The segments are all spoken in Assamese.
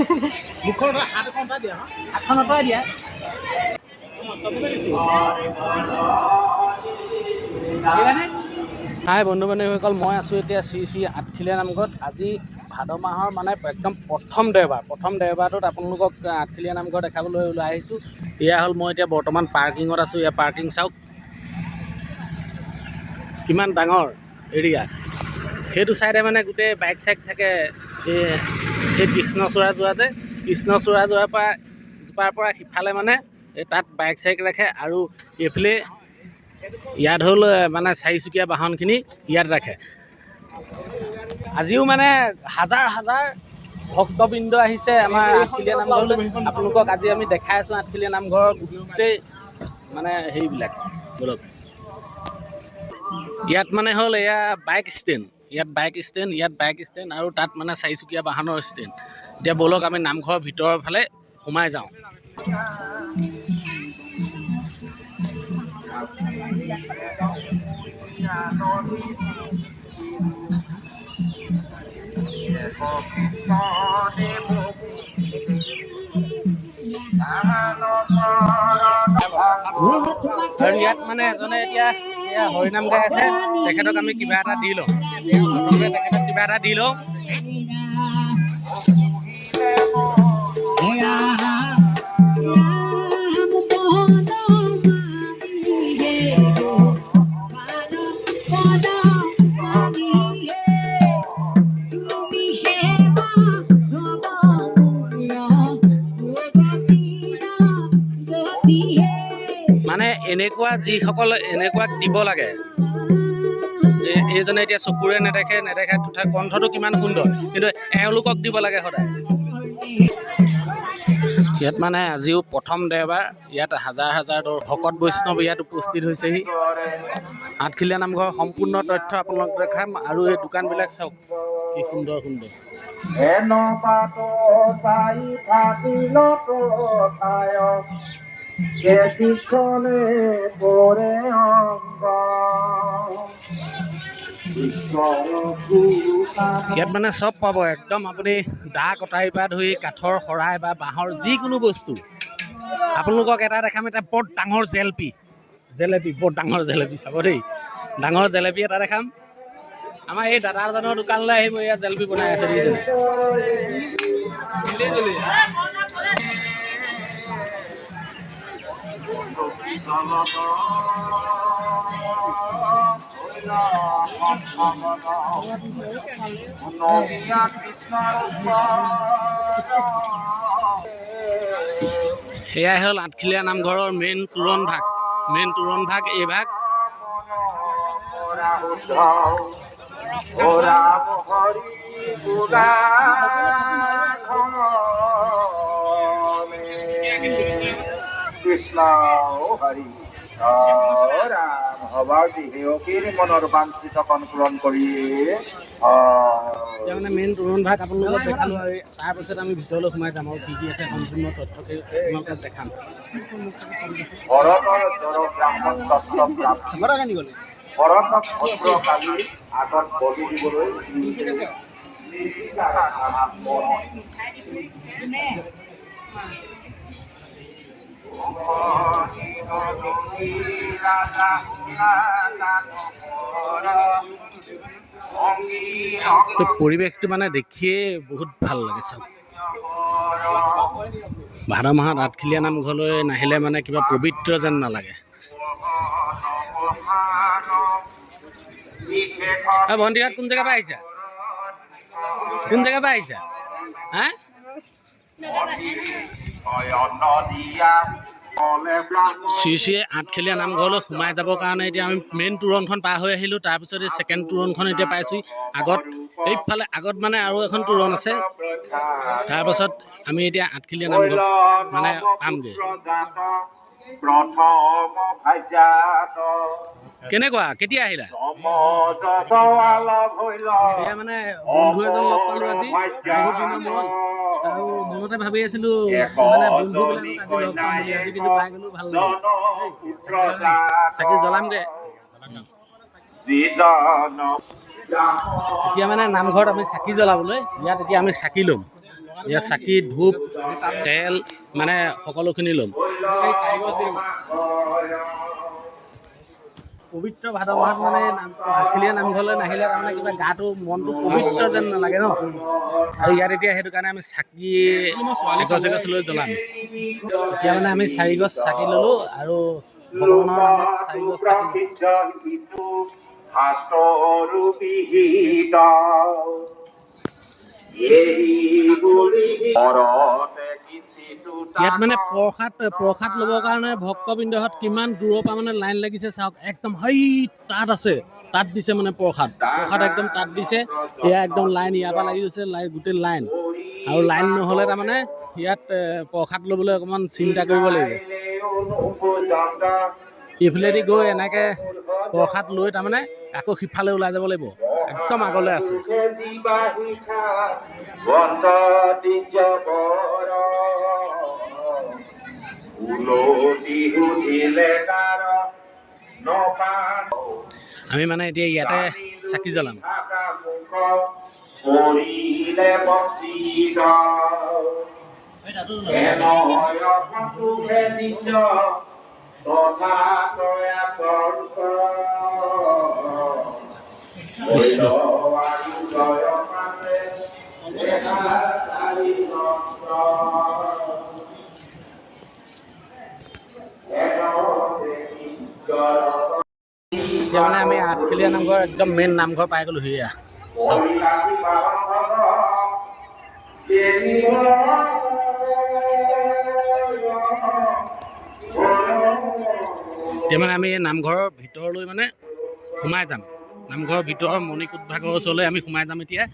মুখখন হাত এখন অঁতৰাই দিয়া হাতখন অঁতৰাই দিয়া হাই বন্ধু বান্ধৱীসকল, মই আছোঁ এতিয়া শ্ৰী শ্ৰী আঠখেলীয়া নামঘৰত। আজি ভাদ মাহৰ মানে একদম প্ৰথম দেওবাৰটোত আপোনালোকক আঠখেলীয়া নামঘৰ দেখাবলৈ ওলাই আহিছোঁ। এয়া হ'ল মই এতিয়া বৰ্তমান পাৰ্কিঙত আছোঁ। এয়া পাৰ্কিং চাওক কিমান ডাঙৰ এৰিয়া। সেইটো ছাইডে মানে গোটেই বাইক চাইক থাকে। সেই কৃষ্ণচূড়া যোৱাৰ পৰা সিফালে মানে তাত বাইক চাইক ৰাখে, আৰু এইফালে ইয়াত হ'ল মানে চাৰিচকীয়া বাহনখিনি ইয়াত ৰাখে। আজিও মানে হাজাৰ হাজাৰ ভক্তবৃন্দ আহিছে আমাৰ আঠখেলীয়া নামঘৰলৈ। আপোনালোকক আজি আমি দেখাই আছোঁ আঠখেলীয়া নামঘৰৰ গোটেই মানে হেৰিবিলাক। বলক, ইয়াত মানে হ'ল এয়া বাইক ষ্টেণ্ড, ইয়াত বাইক ষ্টেণ্ড আৰু তাত মানে চাৰিচকীয়া বাহনৰ ষ্টেণ্ড। এতিয়া বলক আমি নামঘৰৰ ভিতৰৰ ফালে সোমাই যাওঁ। আৰু ইয়াত মানে এজনে এতিয়া হৰিনাম গাই আছে। তেখেতক আমি কিবা এটা দি লওঁ, তেখেতক কিবা এটা দি লওঁ। মানে এনেকুৱাক দিব লাগে। এইজনে এতিয়া চকুৰে নেদেখে তথা কণ্ঠটো কিমান সুন্দৰ, কিন্তু এওঁলোকক দিব লাগে সদায়। ইয়াত মানে আজিও প্ৰথম দেওবাৰ, ইয়াত হাজাৰ হাজাৰ ভকত বৈষ্ণৱ ইয়াত উপস্থিত হৈছেহি। আঠখেলীয়া নামঘৰৰ সম্পূৰ্ণ তথ্য আপোনালোক দেখাম। আৰু এই দোকানবিলাক চাওক কি সুন্দৰ সুন্দৰ। ইয়াত মানে চব পাব একদম। আপুনি দা কটাৰীৰ পৰা ধৰি কাঠৰ শৰাই বা বাঁহৰ যিকোনো বস্তু। আপোনালোকক এটা দেখাম, এটা বৰ ডাঙৰ জেলেপি, বৰ ডাঙৰ জেলেপি চাব দেই। ডাঙৰ জেলেপি এটা দেখাম। আমাৰ এই দাদাজনৰ দোকানলৈ আহিব, ইয়াত জেলেপি বনাই আছে দেখিছে। এয়াই হ'ল আঠখেলীয়া নামঘৰৰ মেইন তোৰণ ভাগ। এই ভাগ কৃষ্ণ হৰি ৰাম হবাজি হেয়কীৰ মনৰ বাঞ্ছিত পূৰণ কৰি মানে মেইন তোৰণ ভাগ আপোনালোকক দেখালোঁ। আৰু তাৰপিছত আমি ভিতৰলৈ সোমাই যাম আৰু কি কি আছে সম্পূৰ্ণ তথ্যকে আপোনালোকক দেখাম। ভৰতক ভদ্ৰকালী আগত বলি দিবলৈ তো পৰিৱেশটো মানে দেখিয়ে বহুত ভাল লাগে। চাওক, ভাদ মাহত আঠখেলীয়া নামঘৰলৈ নাহিলে মানে কিবা পবিত্ৰ যেন নালাগে। ভণ্টিহঁত কোন জেগাৰ পৰা আহিছা? হা? শ্ৰী শ্ৰী আঠখেলীয়া নামঘৰলৈ সোমাই যাবৰ কাৰণে এতিয়া আমি মেইন তোৰণখন পাৰ হৈ আহিলোঁ। তাৰপিছত এই ছেকেণ্ড তোৰণখন এতিয়া পাইছোঁ। এইফালে আগত মানে আৰু এখন তোৰণ আছে। তাৰপাছত আমি এতিয়া আঠখেলীয়া নামঘৰ মানে পামগৈ। কেনেকুৱা, কেতিয়া আহিলা? এতিয়া মানে বন্ধু এজন লগ পালোঁ আজি বহুত দিনৰ মূৰত। আৰু মনতে ভাবি আছিলোঁ মানে বন্ধুবিলাকক আজি লগ পাম বুলি। আজি কিন্তু পাই গ'লো, ভাল লাগিল। চাকি জ্বলামগৈ। এতিয়া মানে নামঘৰত আমি চাকি জ্বলাবলৈ ইয়াত এতিয়া আমি চাকি ল'ম। ইয়াত চাকি ধূপ তেল মানে সকলোখিনি ল'ম। পবিত্ৰ ভাদ মাহত মানে আঠখেলীয়া নামঘৰলৈ নাহিলে তাৰমানে কিবা গাটো মনটো পবিত্ৰ যেন নালাগে ন। আৰু ইয়াত এতিয়া সেইটো কাৰণে আমি চাকি এগছ লৈ জ্বলাম। এতিয়া মানে আমি 4 গছ চাকি ল'লোঁ আৰু ভগৱানৰ নামত 4 গছ চাকি ইয়াত মানে প্ৰসাদ ল'বৰ কাৰণে ভক্তবৃন্দহঁত কিমান দূৰৰ পৰা মানে লাইন লাগিছে চাওক। একদম সেই তাত আছে, তাত দিছে মানে প্ৰসাদ একদম তাত দিছে। এয়া একদম লাইন ইয়াৰ পৰা লাগি গৈছে, গোটেই লাইন। আৰু লাইন নহ'লে তাৰমানে ইয়াত প্ৰসাদ ল'বলৈ অকণমান চিন্তা কৰিব লাগিব। ইফালেদি গৈ এনেকৈ প্ৰসাদ লৈ তাৰমানে আকৌ সিফালে ওলাই যাব লাগিব, একদম আগলৈ আছে। আমি মানে এতিয়া ইয়াতে চাকি জ্বলাম। এতিয়া মানে আমি আঠখেলীয়া নামঘৰ একদম মেইন নামঘৰ পাই গ'লো। সেয়া এতিয়া মানে আমি এই নামঘৰৰ ভিতৰলৈ মানে সোমাই যাম। নামঘৰৰ ভিতৰৰ মণিকূট ভাগৰ ওচৰলৈ আমি সোমাই যাম এতিয়া।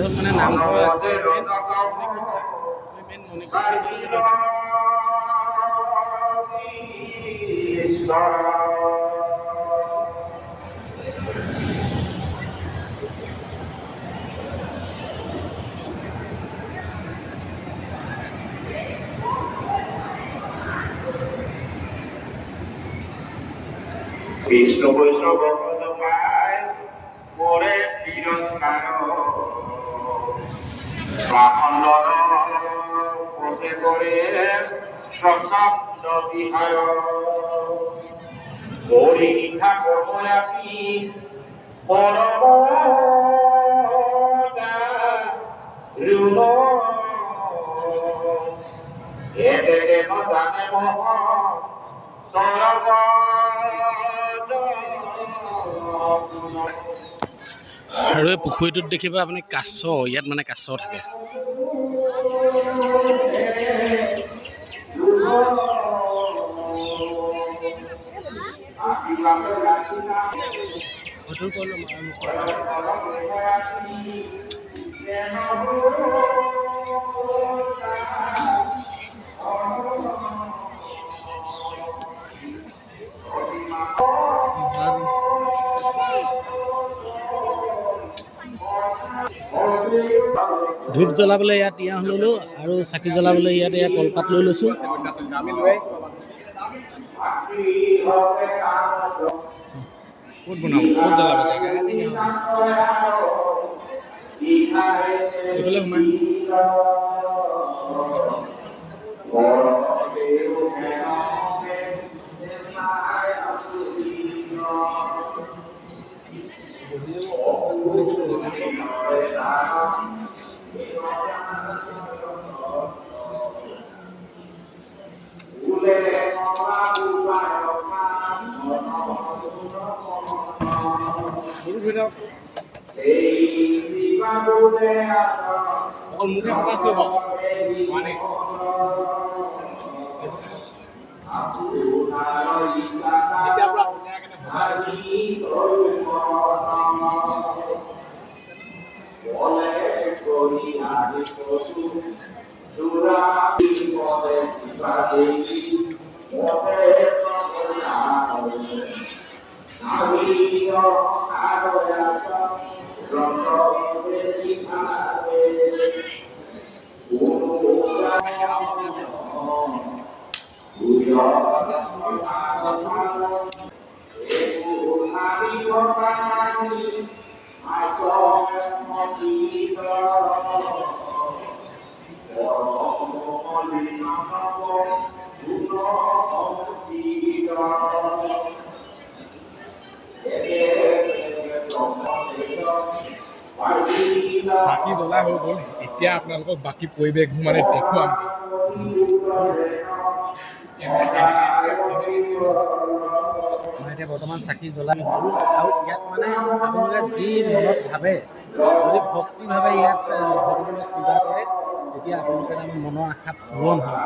হ'ল মানে নামঘৰ কৃষ্ণ বৈষ্ণৱ মোৰে তিৰস্কাৰ প্ৰাখণ্ডৰ পথে কৰে প্ৰশব্দ বিহাৰ পৰীক্ষা কৰ্ময়াপি পৰম ঋণ এতে জানে মহ স্বৰ্গ আৰু এই পুখুৰীটোত দেখিব আপুনি কাছ। ইয়াত মানে কাছ থাকে। ধূপ জ্বলাবলৈ ইয়াত তিয়ঁহ ল'লোঁ আৰু চাকি জ্বলাবলৈ ইয়াত এয়া কলপাত লৈ লৈছোঁ। ক'ত বনাব, ক'ত জ্বলাব এইফালে সোমাই অকল মুখে প্ৰকাশ কৰিব মানে এতিয়া পৰা চাকি জ্বলাই হৈ গ'ল এতিয়া আপোনালোকক বাকী পৰিৱেশবোৰ মানে দেখুৱাম মই এতিয়া বৰ্তমান চাকি জ্বলাই হ'ল আৰু ইয়াত মানে আপোনালোকে যি মনত ভাবে যদি ভক্তিভাৱে ইয়াত ভগৱানক পূজা কৰে তেতিয়া আপোনালোকে তাৰমানে মনৰ আশা পূৰণ হয়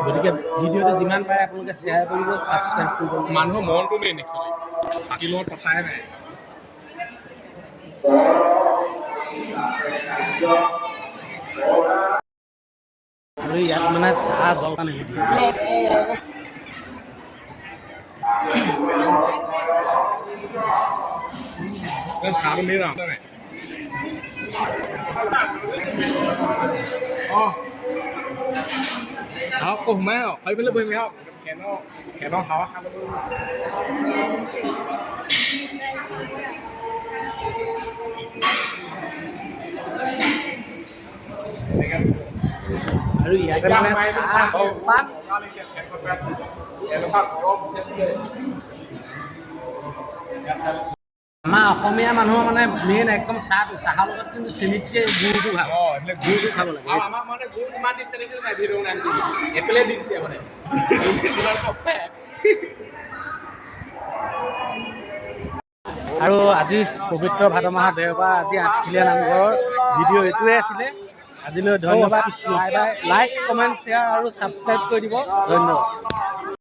গতিকে ভিডিঅ'টো যিমান পাৰে আপোনালোকে শ্বেয়াৰ কৰিব ছাবস্ক্ৰাইব কৰিব মানুহৰ মনটো মেইন একচুৱেলি চাকি লগত কথাই নাই আৰু ইয়াত মানে চাহ জলপান দিয়ে চাহটো মেইন আৰু নাই আহক সোমাই আহক সেইফালে বহিম আহক ফেনৰ হাৱা খাব আৰু ইয়াতে মানে চাহ জলপান আমাৰ অসমীয়া মানুহৰ মানে মেইন একদম চাহটো চাহৰ লগত কিন্তু চেনিতকৈ গুড়টো ভাল গুড়টো খাব লাগে আমাক মানে গুড় কিমান দিন তেনেকৈ নাই ভিডিঅ' নাই এপেলে দি দিছে মানে আৰু আজি পবিত্ৰ ভাদ মাহৰ দেওবাৰ আজি আঠখেলীয়া নামঘৰৰ ভিডিঅ' এইটোৱে আছিলে আজিলৈ ধন্যবাদ bye bye like comment share আৰু ছাবস্ক্ৰাইব কৰি দিব ধন্যবাদ